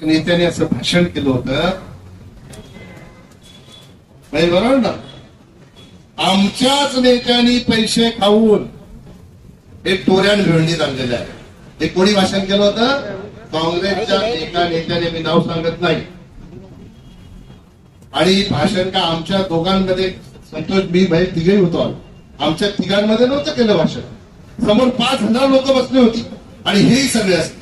नेत्याने असं भाषण केलं होतं, बरोबर ना? आमच्याच नेत्यांनी पैसे खाऊन एक टोऱ्यान भिवंडीत आणलेलं आहे. ते कोणी भाषण केलं होतं? काँग्रेसच्या एका नेत्याने, मी नाव सांगत नाही. आणि भाषण का आमच्या दोघांमध्ये, संतोष मी भाई तिघे होतो, आमच्या तिघांमध्ये नव्हतं केलं भाषण. समोर 5,000 लोक बसली होती आणि हेही सगळे असते.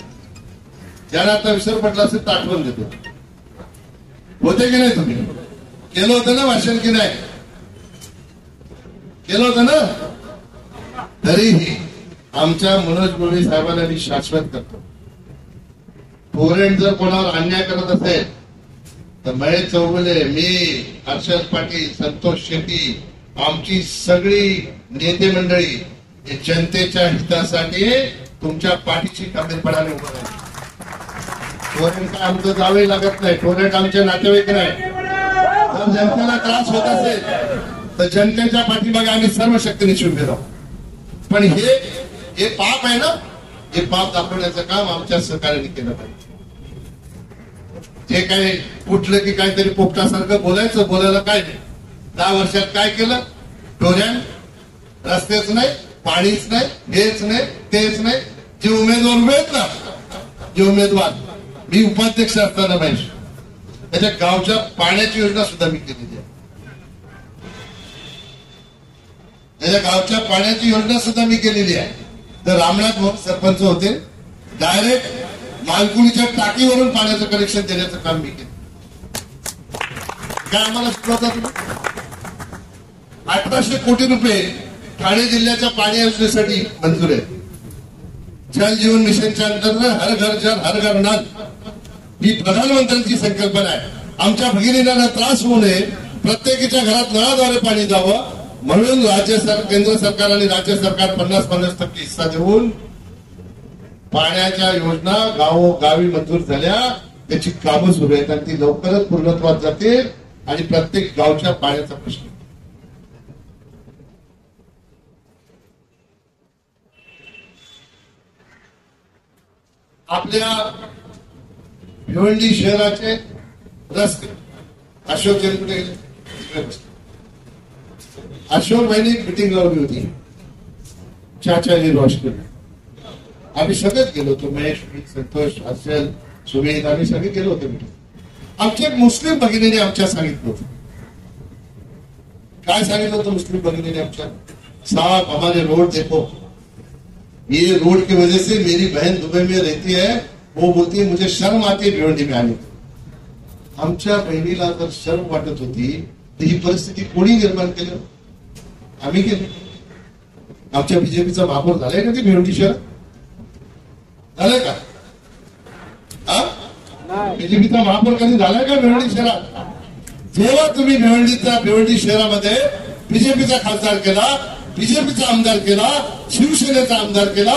ज्याला आता विसर पडला असेल तर आठवण देतो. होते की नाही? तुम्ही केलं होतं ना भाषण की नाही? केलं होतं ना? तरीही आमच्या मनोज मुळे साहेबांना मी शाश्वत करतो, फोरेन जर कोणावर अन्याय करत असेल तर महेश चौगुले, मी, हर्षद पाटील, संतोष शेट्टी, आमची सगळी नेते मंडळी हे जनतेच्या हितासाठी तुमच्या पाठीशी खंबीरपणाने उभं राहील. फोरेन काय आमचं जावे लागत नाही, फोरेन आमचे नातेवाईक नाही. जर जनतेला त्रास होत असेल तर जनतेच्या पाठीमागे आम्ही सर्व शक्तीने उभे राहू. पण हे पाप आहे ना, हे पाप दाखवण्याचं काम आमच्या सहकार्याने केलं पाहिजे. जे काही कुठलं की काहीतरी पोपटासारखं बोलायला काय नाही. 10 वर्षात काय केलं? टोऱ्यान रस्तेच नाही, पाणीच नाही, हेच नाही, तेच नाही. जे उमेदवार उभे आहेत ना, जे उमेदवार, मी उपाध्यक्ष असताना महेश, त्याच्या गावच्या पाण्याची योजना सुद्धा मी केलेली आहे. त्याच्या गावच्या पाण्याची योजना सुद्धा मी केलेली आहे. तर रामनाथ सरपंच होते, डायरेक्ट मालकुणीच्या टाकीवरून पाण्याचं कनेक्शन देण्याचं काम मी केलं. काय आम्हाला शिकवता तुम्ही? 1800 कोटी रुपये ठाणे जिल्ह्याच्या पाणी योजनेसाठी मंजूर आहे. जल जीवन मिशनच्या अंतर्गत हर घर जल हर घर नल ही प्रधानमंत्र्यांची संकल्पना आहे. आमच्या भगिनींना त्रास होऊ नये, प्रत्येकाच्या घरात नळाद्वारे पाणी जावं म्हणून केंद्र सरकार आणि राज्य सरकार 50-50% हिस्सा देऊन पाण्याच्या योजना गावोगावी मंजूर झाल्या. त्याची कामं सुरू आहेत आणि ती लवकरच पूर्णत्वात जातील आणि प्रत्येक गावच्या पाण्याचा प्रश्न. आपल्या भिवंडी शहराचे रस्ते, अशोक जैन कुठे गेले? अशोक भाईनी मिटिंग लावली होती चाचाजी रोशनी. आम्ही सगळेच गेलो होतो, महेश, संतोष, हर्षल, सुमित, आम्ही सगळे गेलो होतो मिटिंग. आमच्या एक मुस्लिम भगिनीने आमच्या सांगितलं होतं. काय सांगितलं होतं मुस्लिम भगिनीने आमच्या? साहब हमारे रोड देखो, ये रोड की वजह से मेरी बहन दुबई में रहती है, वो बोलती है मुझे शर्म आती है भिवंडी में आने. आमच्या बहिणीला जर शर्म वाटत होती तर ही परिस्थिती कोणी निर्माण केलं? आम्ही केली. आमच्या बीजेपीचा महापौर झालाय का ते भिवंडी शहर? झालंय का? बीजेपीचा महापौर कधी झालाय का भिवंडी शहरात? जेव्हा तुम्ही भिवंडी शहरामध्ये बीजेपीचा खासदार केला, बीजेपीचा आमदार केला, शिवसेनेचा आमदार केला,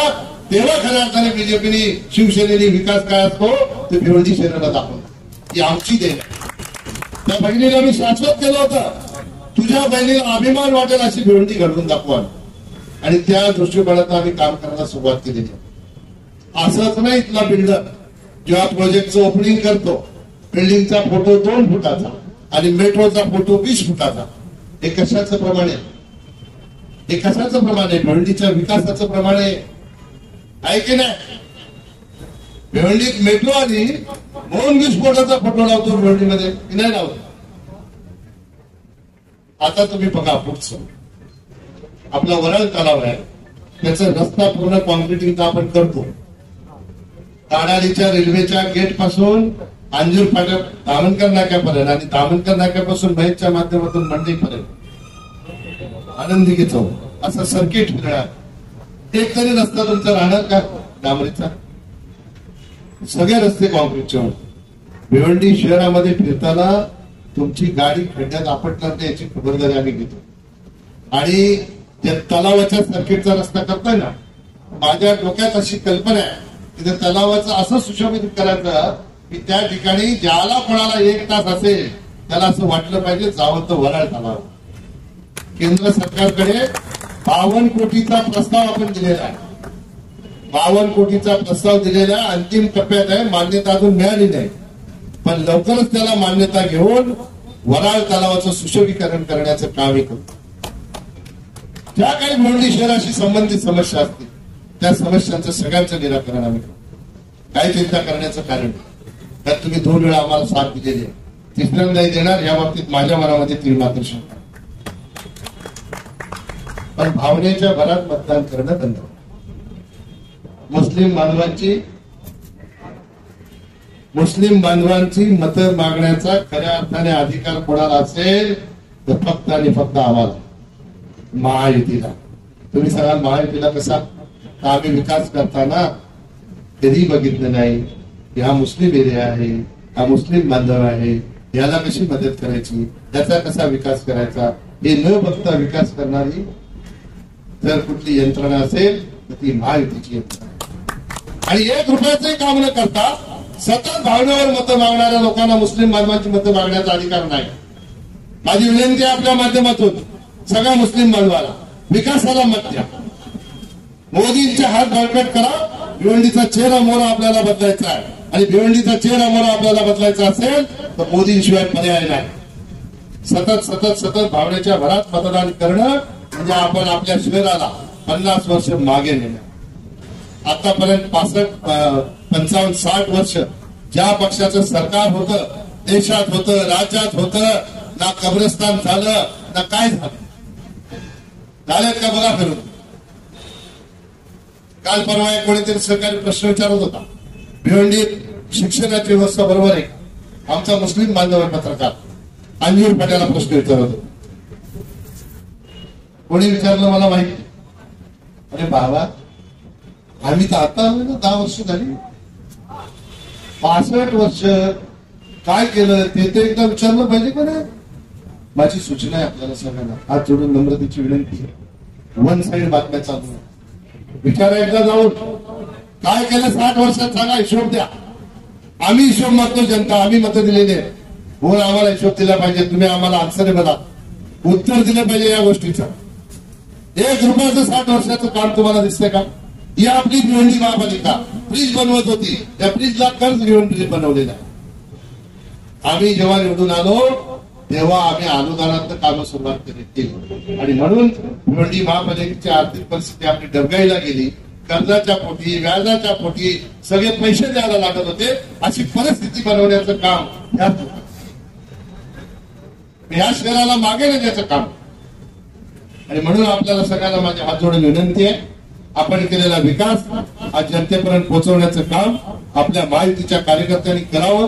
तेव्हा खऱ्या अर्थाने बीजेपीने, शिवसेनेने विकास काय असतो ते भिवंडी शहराला दाखवला. ही आमची देण. त्या बहिणीला मी शाश्वत केलं होतं, तुझ्या बहिणीला अभिमान वाटेल अशी भिवंडी घडवून दाखवा. आणि त्या दृष्टिकोनातून आम्ही काम करायला सुरुवात केलेली. असंच नाही, इथला बिल्डर जेव्हा प्रोजेक्टचं ओपनिंग करतो, बिल्डिंगचा फोटो 2 फुटाचा आणि मेट्रोचा फोटो 20 फुटाचा. हे कशाचं प्रमाण आहे? हे कशाचं प्रमाण आहे? भिवंडीच्या विकासाचं प्रमाण आहे की नाही? भिवंडीत मेट्रो आली म्हणून 20 फुटाचा फोटो लावतो भिवंडीमध्ये, की नाही लावतो? आता तुम्ही बघा पुढचं, आपला वराळ तलाव आहे, त्याचा रस्ता पूर्ण कॉन्क्रिटिंगचा आपण करतो. ताडालीच्या रेल्वेच्या गेट पासून अंजूर फाटक दामनकर नाक्यापर्यंत आणि दामनकर नाक्यापासून महेशच्या माध्यमातून मंडईपर्यंत आनंदी चौक असं सर्किट फिरणार. एक तरी रस्ता तुमचा राहणार का डांबरीचा? सगळे रस्ते कॉन्क्रीटचे होते. भिवंडी शहरामध्ये फिरताना तुमची गाडी खड्ड्यात आपटणार नाही याची खबरदारी आम्ही घेतो. आणि त्या तलावाच्या सर्किटचा रस्ता करताय ना, माझ्या डोक्यात अशी कल्पना आहे की त्या तलावाचं असं सुशोभित करायचं की त्या ठिकाणी ज्याला कोणाला 1 तास असेल त्याला असं वाटलं पाहिजे जावं तर वराळ तलाव. केंद्र सरकारकडे 52 कोटीचा प्रस्ताव आपण दिलेला आहे. 52 कोटीचा प्रस्ताव दिलेला अंतिम टप्प्यात आहे, मान्यता अजून मिळाली नाही. पण लवकरच त्याला मान्यता घेऊन वराळ तलावाचं सुशोभीकरण करण्याचं काम करतो. ज्या काही भिवंडी शहराशी संबंधित समस्या असतील त्या समस्यांचं सगळ्यांचं निराकरण आम्ही करतो. काही चिंता करण्याचं कारण त्यात तुम्ही 2 वेळा आम्हाला साथ दिलेली आहे, तिसऱ्यांदाही देणार या बाबतीत माझ्या मनामध्ये तीन मात्र शंका. पण भावनेच्या भरात मतदान करणं बंद. मुस्लिम बांधवांची मतं मागण्याचा खऱ्या अर्थाने अधिकार कोणाला असेल तर फक्त आणि फक्त आम्हाला, महायुतीला. तुम्ही सांगाल महायुतीला कसा? आम्ही विकास करताना कधी बघितलं नाही हा मुस्लिम एरिया आहे, हा मुस्लिम बांधव आहे, याला कशी मदत करायची, त्याचा कसा विकास करायचा, हे न बघता विकास करणारी जर कुठली यंत्रणा असेल तर ती महायुतीची यंत्रणा. आणि 1 रुपयाचंही काम न करता सतत भावनेवर मतं मागणाऱ्या लोकांना मुस्लिम बांधवांची मतं मागण्याचा अधिकार नाही. माझी विनंती आहे आपल्या माध्यमातून सगळ्या मुस्लिम बांधवाला, विकासाला मत द्या. मोदींचे हात बळकट करा. भिवंडीचा चेहरा मोहरा आपल्याला बदलायचा आहे आणि भिवंडीचा चेहरा मोहरा आपल्याला बदलायचा असेल तर मोदींशिवाय पर्याय नाही. सतत सतत सतत भावनेच्या भरात मतदान करणं म्हणजे आपण आपल्या शहराला 50 वर्ष मागे नेणं. आतापर्यंत 55-60 वर्ष ज्या पक्षाचं सरकार होतं, देशात होतं, राज्यात होतं, ना कब्रस्तान झालं ना काय झालं. झालेत का बघा फिरून. काल परवा एक कोणीतरी सरकारी प्रश्न विचारत होता, भिवंडीत शिक्षणाची व्यवस्था बरोबर आहे. आमचा मुस्लिम बांधव पत्रकार अंजीर पटेला प्रश्न विचारत होता. कोणी विचारलं मला माहिती. अरे बाबा, आम्ही तर आता 10 वर्ष झाली, 65 वर्ष काय केलं ते एकदा विचारलं पाहिजे का नाही. माझी सूचना आहे आपल्याला सगळ्यांना, हात जोडून नम्रतेची विनंती आहे. 1 साइड बातम्या चालू आहे. विचारा एकदा जाऊन काय केलं 60 वर्षात, सांगा, हिशोब द्या. आम्ही हिशोब मागतो, जनता आम्ही मतं दिलेली आहे. हो, आम्हाला हिशोब दिला पाहिजे. तुम्ही आम्हाला आन्सर मला उत्तर दिलं पाहिजे या गोष्टीचं. 1 रुपयाचं 60 वर्षाचं काम तुम्हाला दिसतंय का? ही आपली भिवंडी महापालिका फ्रीज बनवत होती, त्या फ्रीजला कर्ज घेऊन फ्रीज बनवलेला आहे. आम्ही जेव्हा निवडून आलो तेव्हा आम्ही अनुदानात कामं सुरुवात केली आणि म्हणून भिवंडी महापालिकेची आर्थिक परिस्थिती आपली डबघाईला गेली. कर्जाच्या पोटी, व्याजाच्या पोटी सगळे पैसे द्यायला लागत होते. अशी परिस्थिती बनवण्याचं काम या शहराला मागे नेण्याचं काम. आणि म्हणून आपल्याला सगळ्यांना माझ्या हात जोडून विनंती आहे, आपण केलेला विकास आज जनतेपर्यंत पोहोचवण्याचं काम आपल्या महायुतीच्या कार्यकर्त्यांनी करावं,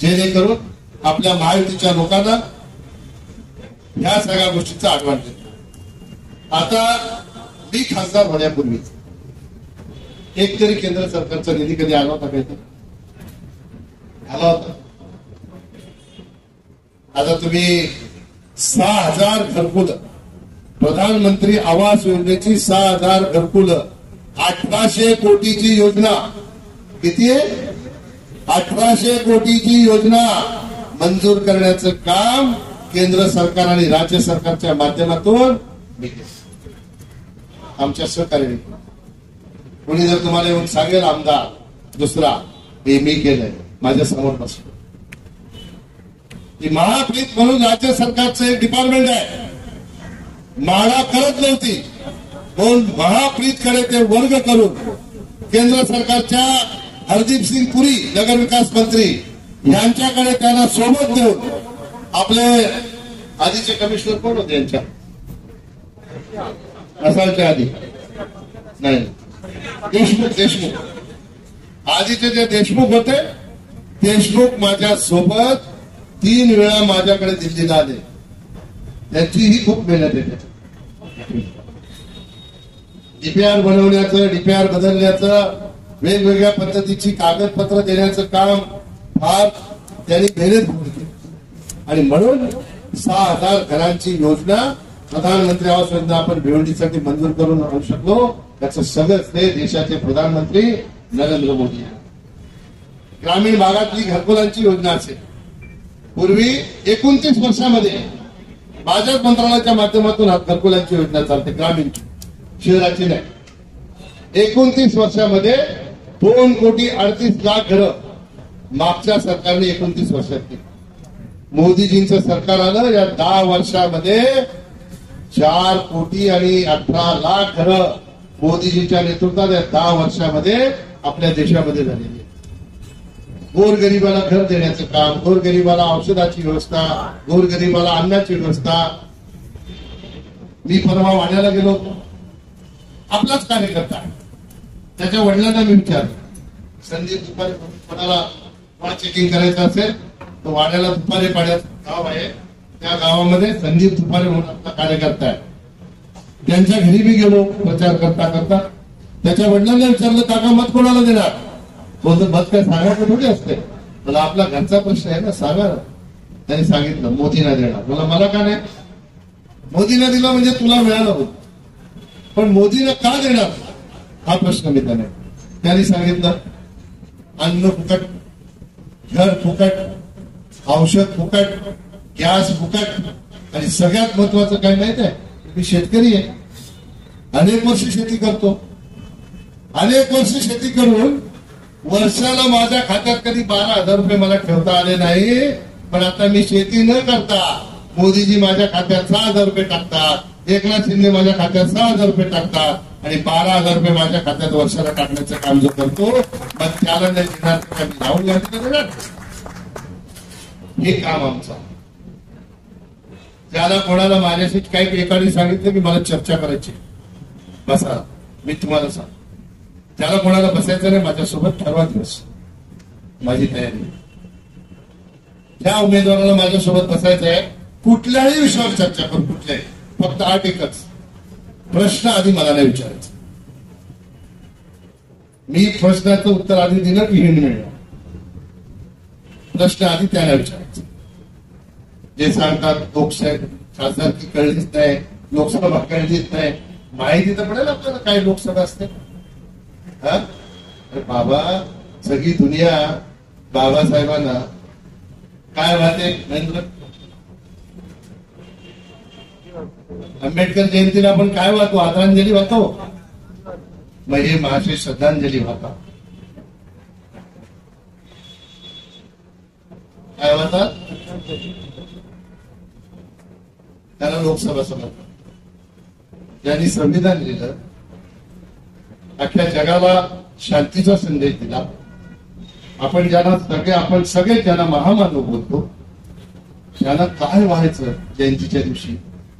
जेणेकरून आपल्या महायुतीच्या लोकांना ह्या सगळ्या गोष्टीचा ऍडव्हान्टेज. आता मी खासदार होण्यापूर्वी एक तरी केंद्र सरकारचा निधी कधी आला होता काय? आला होता. आता तुम्ही 6,000 घरकुलं, प्रधानमंत्री आवास योजनेची 6,000 घरकुलं, 1800 कोटीची योजना. किती आहे? 1800 कोटीची योजना मंजूर करण्याचं काम केंद्र सरकार आणि राज्य सरकारच्या माध्यमातून आमच्या सहकार्याने. कोणी जर तुम्हाला येऊन सांगेल आमदार दुसरा हे मी केलंय, माझ्या समोर बसलो. महाप्रीत म्हणून राज्य सरकारचं एक डिपार्टमेंट आहे, म्हाडा करत नव्हती म्हणून महाप्रीतकडे ते वर्ग करून केंद्र सरकारच्या हरदीप सिंग पुरी नगर विकास मंत्री यांच्याकडे त्यांना सोबत देऊन आपले आधीचे कमिशनर कोण होते यांच्या असायच्या आधी नाही देशमुख आधीचे जे देशमुख होते, देशमुख माझ्या सोबत 3 वेळा माझ्याकडे दिल्लीला आले. त्यांचीही खूप मेहनत आहे. डीपीआर बनवण्याचं, डीपीआर बदलण्याचं, वेगवेगळ्या पद्धतीची कागदपत्र देण्याचं काम फार त्यांनी मेहनत घेतली. आणि म्हणून 6,000 घरांची योजना, प्रधानमंत्री आवास योजना आपण भिवंडीसाठी मंजूर करून आणू शकलो. त्याचं सगळं श्रेय देशाचे प्रधानमंत्री नरेंद्र मोदी. ग्रामीण भागातली घरकुलांची योजना असेल, पूर्वी 29 वर्षामध्ये भाजप मंत्रालयाच्या माध्यमातून घरकुलांची योजना चालते, ग्रामीण शहराची नाही. 29 वर्षामध्ये 2,38,00,000 घरं मागच्या सरकारने 29 वर्षात केली. मोदीजींचं सरकार आलं, या 10 वर्षामध्ये 4 कोटी आणि 18 लाख घरं मोदीजींच्या नेतृत्वात या 10 वर्षामध्ये आपल्या देशामध्ये झालेली आहे. गोरगरिबाला घर देण्याचं काम, गोरगरिबाला औषधाची व्यवस्था, गोरगरिबाला अन्नाची व्यवस्था. मी परवा वाड्याला गेलो, आपलाच कार्यकर्ता, त्याच्या वडिलांना मी विचारलं, संदीप दुपारे कोणाला चेकिंग करायचं असेल तर वाड्याला दुपारे पाड्याचं गाव आहे, त्या गावामध्ये संदीप दुपारे म्हणून आपला कार्यकर्ता आहे. त्यांच्या घरी मी गेलो प्रचार करता करता. त्याच्या वडिलांना विचारलं, काका मत कोणाला देणार? बोलतो मत काय सांगायचं थोडी असते, मला आपला घरचा प्रश्न आहे ना, सांगा. त्यांनी सांगितलं मोदींना देणार. मला का नाही? मोदींना दिला म्हणजे तुला मिळालं होत, पण मोदींना का देणार हा प्रश्न मी त्यांनी सांगितलं. अन्न फुकट, घर फुकट, औषध फुकट, गॅस फुकट, आणि सगळ्यात महत्वाचं काय माहित आहे, मी शेतकरी आहे, अनेक वर्ष शेती करतो. अनेक वर्ष शेती करून वर्षाला माझ्या खात्यात कधी 12,000 रुपये मला ठेवता आले नाही, पण आता मी शेती न करता मोदीजी माझ्या खात्यात 6,000 रुपये टाकतात, एकनाथ शिंदे माझ्या खात्यात 6,000 रुपये टाकतात, आणि 12,000 रुपये माझ्या खात्यात वर्षाला टाकण्याचं काम जो करतो, मग त्याला नाही देणार तर मी राहुल गांधीला देणार. हे काम आमचं. त्याला कोणाला माझ्याशी काही एकाने सांगितलं की मला चर्चा करायची, बसा, मी तुम्हाला सांग, त्याला कोणाला बसायचं नाही, माझ्यासोबत ठरवा दिवस, माझी तयारी. त्या उमेदवाराला माझ्यासोबत बसायचं आहे, कुठल्याही विषयावर चर्चा करू, कुठल्याही, फक्त 8 एकच प्रश्न आधी मला नाही विचारायचं. मी प्रश्नाचं उत्तर आधी दिलं की हिंड मिळणार. प्रश्न आधी त्याला विचारायचं. जे सांगतात लोकशाही खासदारकी कळलीच नाही, लोकसभा कळलीच नाही, माहिती तर पडेल आपल्याला काय लोकसभा असते. अरे बाबा, सगळी दुनिया बाबासाहेबांना काय वाहते, महेंद्र आंबेडकर जयंतीला आपण काय वाहतो, आदरांजली वाहतो, मग हे महाशय श्रद्धांजली वाहतात. काय वाहतात? त्याला लोकसभा समजतात. ज्यांनी संविधान लिहिलं, अख्ख्या जगाला शांतीचा संदेश दिला, आपण सगळे ज्यांना महामानव बोलतो, त्यांना काय व्हायचं जयंतीच्या दिवशी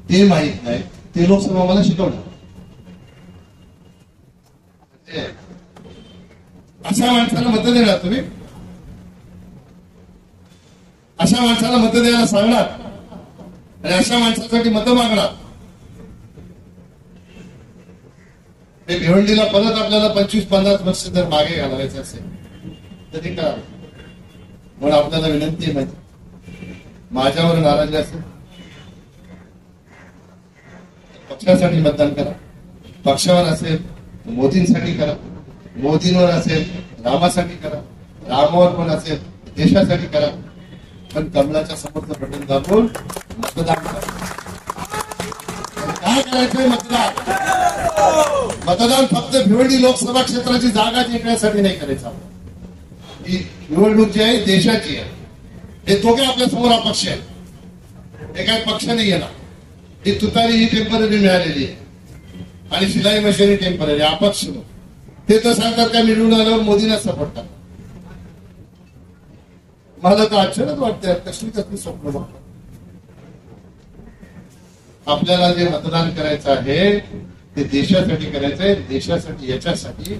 ते माहित नाही, ते लोकसभा मला शिकवणार. अशा माणसाला मत देणार तुम्ही? अशा माणसाला मत द्यायला सांगणार आणि अशा माणसासाठी मत मागणार? ते भिवंडीला परत आपल्याला 25-50 वर्ष जर मागे घालवायचं असेल तर ते करा. म्हणून आपल्याला विनंती आहे, माहिती माझ्यावर नाराजी असेल पक्षासाठी मतदान करा, पक्षावर असेल मोदींसाठी करा, मोदींवर असेल रामासाठी करा, रामावर पण असेल देशासाठी करा, पण कमलाच्या समोरचं बटन दाबून मतदान करा. काय करायचंय? मतदान फक्त भिवंडी लोकसभा क्षेत्राची जागा जिंकण्यासाठी नाही करायचं. ही निवडणूक जी आहे देशाची आहे. हे दोघे आपल्या समोर अपक्ष आहेत, हे काही पक्ष नाही येणार. ही तुतारी ही टेम्पररी मिळालेली आहे आणि शिलाई मशीन ही टेम्पररी, अपक्ष. ते तर सांगतात काय निवडून आल्यावर मोदींना सपोर्ट करतात. मला तर आश्चर्यच वाटतंय, कसली स्वप्न बघतात. आपल्याला जे मतदान करायचं आहे ते देशासाठी करायचं आहे. देशासाठी, याच्यासाठी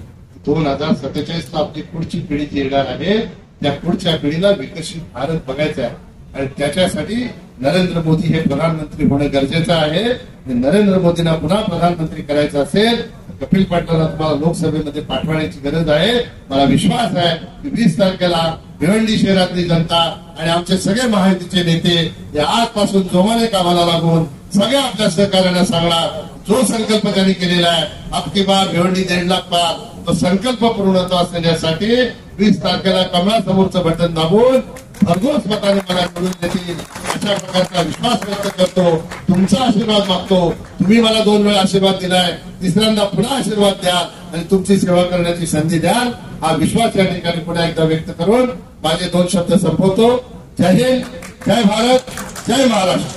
2047 ला आपली पुढची पिढी जी येणार आहे, त्या पुढच्या पिढीला विकसित भारत बघायचा आहे आणि त्याच्यासाठी नरेंद्र मोदी हे प्रधानमंत्री होणं गरजेचं आहे. नरेंद्र मोदींना पुन्हा प्रधानमंत्री करायचं असेल तर कपिल पाटलांना तुम्हाला लोकसभेमध्ये पाठवण्याची गरज आहे. मला विश्वास आहे की 20 तारखेला भिवंडी शहरातली जनता आणि आमचे सगळे महायुतीचे नेते या आजपासून जोमाने कामाला लागून सगळ्या आपल्या सहकार्यांना सांगणार, जो संकल्प त्यांनी केलेला आहे अबकी बार भिवंडी 1.5 लाख पार, तो संकल्प पूर्णत्वास नेण्यासाठी 20 तारखेला कमळासमोरचं बटन दाबून भरघोस मताने मला निवडून देतील अशा प्रकारचा विश्वास व्यक्त करतो. तुमचा आशीर्वाद मागतो. तुम्ही मला 2 वेळा आशीर्वाद दिलाय, तिसऱ्यांदा पुन्हा आशीर्वाद द्याल आणि तुमची सेवा करण्याची संधी द्याल, हा विश्वास या ठिकाणी पुन्हा एकदा व्यक्त करून माझे 2 शब्द संपवतो. जय हिंद, जय भारत, जय महाराष्ट्र.